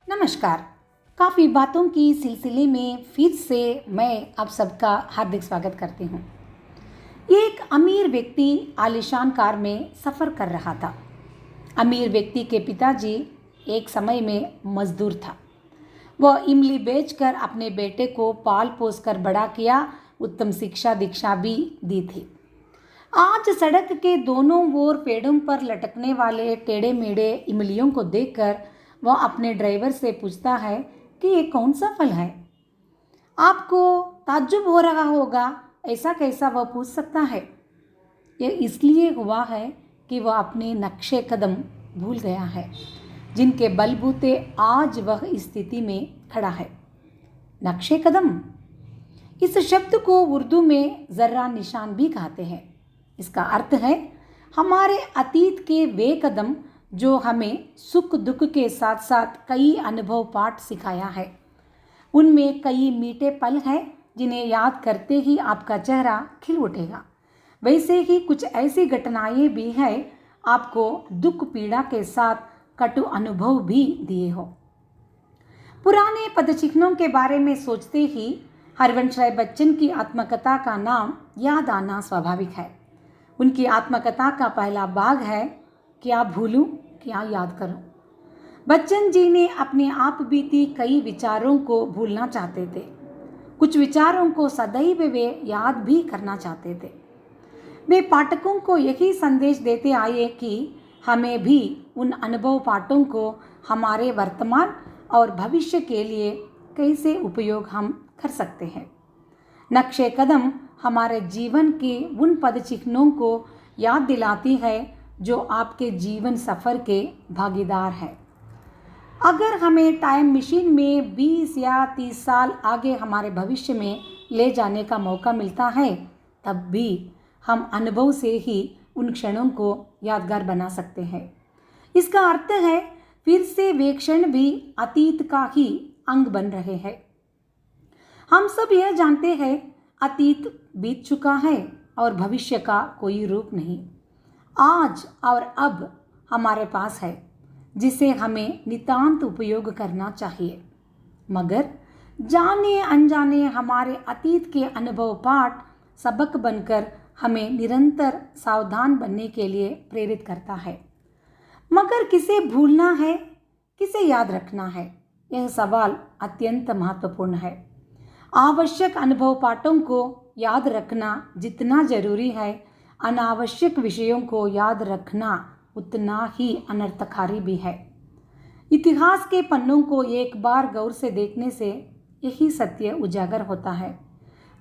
नमस्कार। काफ़ी बातों की सिलसिले में फिर से मैं आप सबका हार्दिक स्वागत करती हूँ। एक अमीर व्यक्ति आलीशान कार में सफ़र कर रहा था। अमीर व्यक्ति के पिताजी एक समय में मजदूर था। वह इमली बेचकर अपने बेटे को पाल पोस कर बड़ा किया, उत्तम शिक्षा दीक्षा भी दी थी। आज सड़क के दोनों ओर पेड़ों पर लटकने वाले टेढ़े मेढ़े इमलियों को देखकर वह अपने ड्राइवर से पूछता है कि ये कौन सा फल है। आपको ताज्जुब हो रहा होगा, ऐसा कैसा वह पूछ सकता है। यह इसलिए हुआ है कि वह अपने नक्शे कदम भूल गया है, जिनके बलबूते आज वह इस स्थिति में खड़ा है। नक्शे कदम, इस शब्द को उर्दू में जर्रा निशान भी कहते हैं। इसका अर्थ है हमारे अतीत के वे कदम जो हमें सुख दुख के साथ साथ कई अनुभव पाठ सिखाया है। उनमें कई मीठे पल हैं जिन्हें याद करते ही आपका चेहरा खिल उठेगा। वैसे ही कुछ ऐसी घटनाएं भी हैं आपको दुख पीड़ा के साथ कटु अनुभव भी दिए हो। पुराने पदचिह्नों के बारे में सोचते ही हरवंश राय बच्चन की आत्मकथा का नाम याद आना स्वाभाविक है। उनकी आत्मकथा का पहला भाग है क्या भूलूं क्या याद करूं। बच्चन जी ने अपने आप बीती कई विचारों को भूलना चाहते थे। कुछ विचारों को सदैव वे याद भी करना चाहते थे। वे पाठकों को यही संदेश देते आए कि हमें भी उन अनुभव पाठों को हमारे वर्तमान और भविष्य के लिए कैसे उपयोग हम कर सकते हैं। नक्शे कदम हमारे जीवन के उन पदचिह्नों को याद दिलाती है जो आपके जीवन सफ़र के भागीदार हैं। अगर हमें टाइम मशीन में 20 या 30 साल आगे हमारे भविष्य में ले जाने का मौका मिलता है, तब भी हम अनुभव से ही उन क्षणों को यादगार बना सकते हैं। इसका अर्थ है फिर से वे क्षण भी अतीत का ही अंग बन रहे हैं। हम सब यह जानते हैं अतीत बीत चुका है और भविष्य का कोई रूप नहीं। आज और अब हमारे पास है, जिसे हमें नितांत उपयोग करना चाहिए। मगर जाने अनजाने हमारे अतीत के अनुभव पाठ सबक बनकर हमें निरंतर सावधान बनने के लिए प्रेरित करता है। मगर किसे भूलना है, किसे याद रखना है, यह सवाल अत्यंत महत्वपूर्ण है। आवश्यक अनुभव पाठों को याद रखना जितना जरूरी है, अनावश्यक विषयों को याद रखना उतना ही अनर्थकारी भी है। इतिहास के पन्नों को एक बार गौर से देखने से यही सत्य उजागर होता है।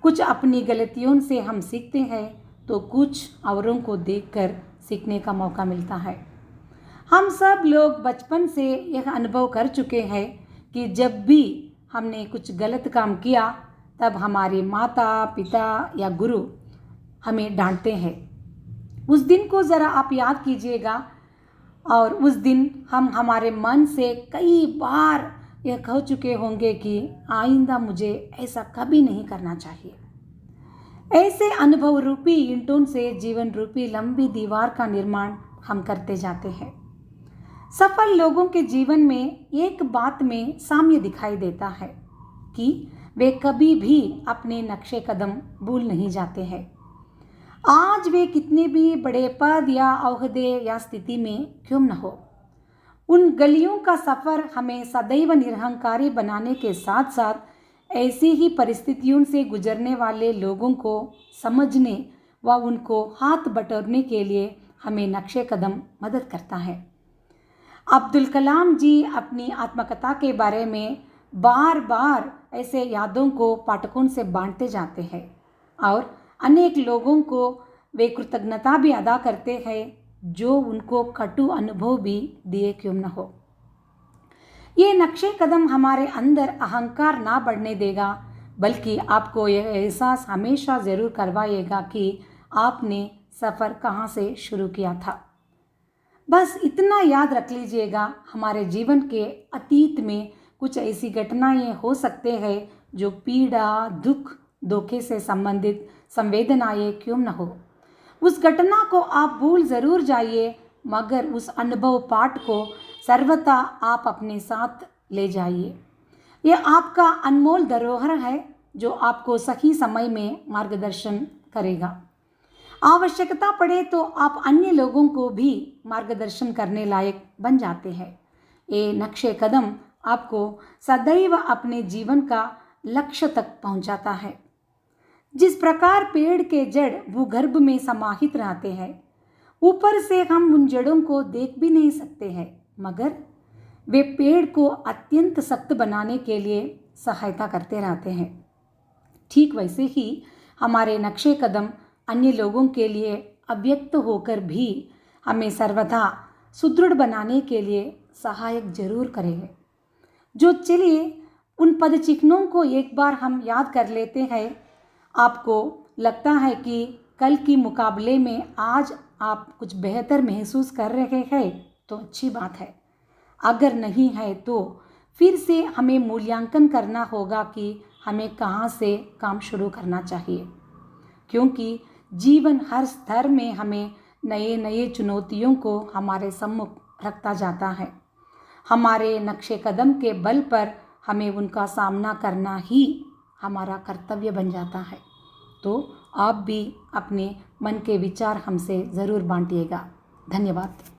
कुछ अपनी गलतियों से हम सीखते हैं तो कुछ औरों को देखकर सीखने का मौका मिलता है। हम सब लोग बचपन से यह अनुभव कर चुके हैं कि जब भी हमने कुछ गलत काम किया तब हमारे माता पिता या गुरु हमें डांटते हैं। उस दिन को ज़रा आप याद कीजिएगा और उस दिन हम हमारे मन से कई बार यह कह चुके होंगे कि आइंदा मुझे ऐसा कभी नहीं करना चाहिए। ऐसे अनुभव रूपी ईंटों से जीवन रूपी लंबी दीवार का निर्माण हम करते जाते हैं। सफल लोगों के जीवन में एक बात में साम्य दिखाई देता है कि वे कभी भी अपने नक्शे कदम भूल नहीं जाते हैं। आज वे कितने भी बड़े पद या ओहदे या स्थिति में क्यों न हो, उन गलियों का सफ़र हमें सदैव निरहंकारी बनाने के साथ साथ ऐसी ही परिस्थितियों से गुजरने वाले लोगों को समझने व उनको हाथ बटोरने के लिए हमें नक्शे कदम मदद करता है। अब्दुल कलाम जी अपनी आत्मकथा के बारे में बार बार ऐसे यादों को पाठकों से बांटते जाते हैं और अनेक लोगों को वे कृतज्ञता भी अदा करते हैं जो उनको कटु अनुभव भी दिए क्यों न हो। ये नक्शे कदम हमारे अंदर अहंकार ना बढ़ने देगा, बल्कि आपको यह एहसास हमेशा ज़रूर करवाएगा कि आपने सफ़र कहाँ से शुरू किया था। बस इतना याद रख लीजिएगा, हमारे जीवन के अतीत में कुछ ऐसी घटनाएं हो सकते हैं जो पीड़ा दुख धोखे से संबंधित संवेदनाएं क्यों न हो। उस घटना को आप भूल ज़रूर जाइए, मगर उस अनुभव पाठ को सर्वथा आप अपने साथ ले जाइए। ये आपका अनमोल धरोहर है जो आपको सही समय में मार्गदर्शन करेगा। आवश्यकता पड़े तो आप अन्य लोगों को भी मार्गदर्शन करने लायक बन जाते हैं। ये नक्शे कदम आपको सदैव अपने जीवन का लक्ष्य तक पहुंचाता है। जिस प्रकार पेड़ के जड़ भूगर्भ में समाहित रहते हैं, ऊपर से हम उन जड़ों को देख भी नहीं सकते हैं, मगर वे पेड़ को अत्यंत सख्त बनाने के लिए सहायता करते रहते हैं। ठीक वैसे ही हमारे नक्शे कदम अन्य लोगों के लिए अव्यक्त होकर भी हमें सर्वदा सुदृढ़ बनाने के लिए सहायक जरूर करेंगे। जो चलिए उन पद चिन्हों को एक बार हम याद कर लेते हैं। आपको लगता है कि कल के मुकाबले में आज आप कुछ बेहतर महसूस कर रहे हैं तो अच्छी बात है। अगर नहीं है तो फिर से हमें मूल्यांकन करना होगा कि हमें कहाँ से काम शुरू करना चाहिए, क्योंकि जीवन हर स्तर में हमें नए नए चुनौतियों को हमारे सम्मुख रखता जाता है। हमारे नक्शे कदम के बल पर हमें उनका सामना करना ही हमारा कर्तव्य बन जाता है। तो आप भी अपने मन के विचार हमसे ज़रूर बांटिएगा। धन्यवाद।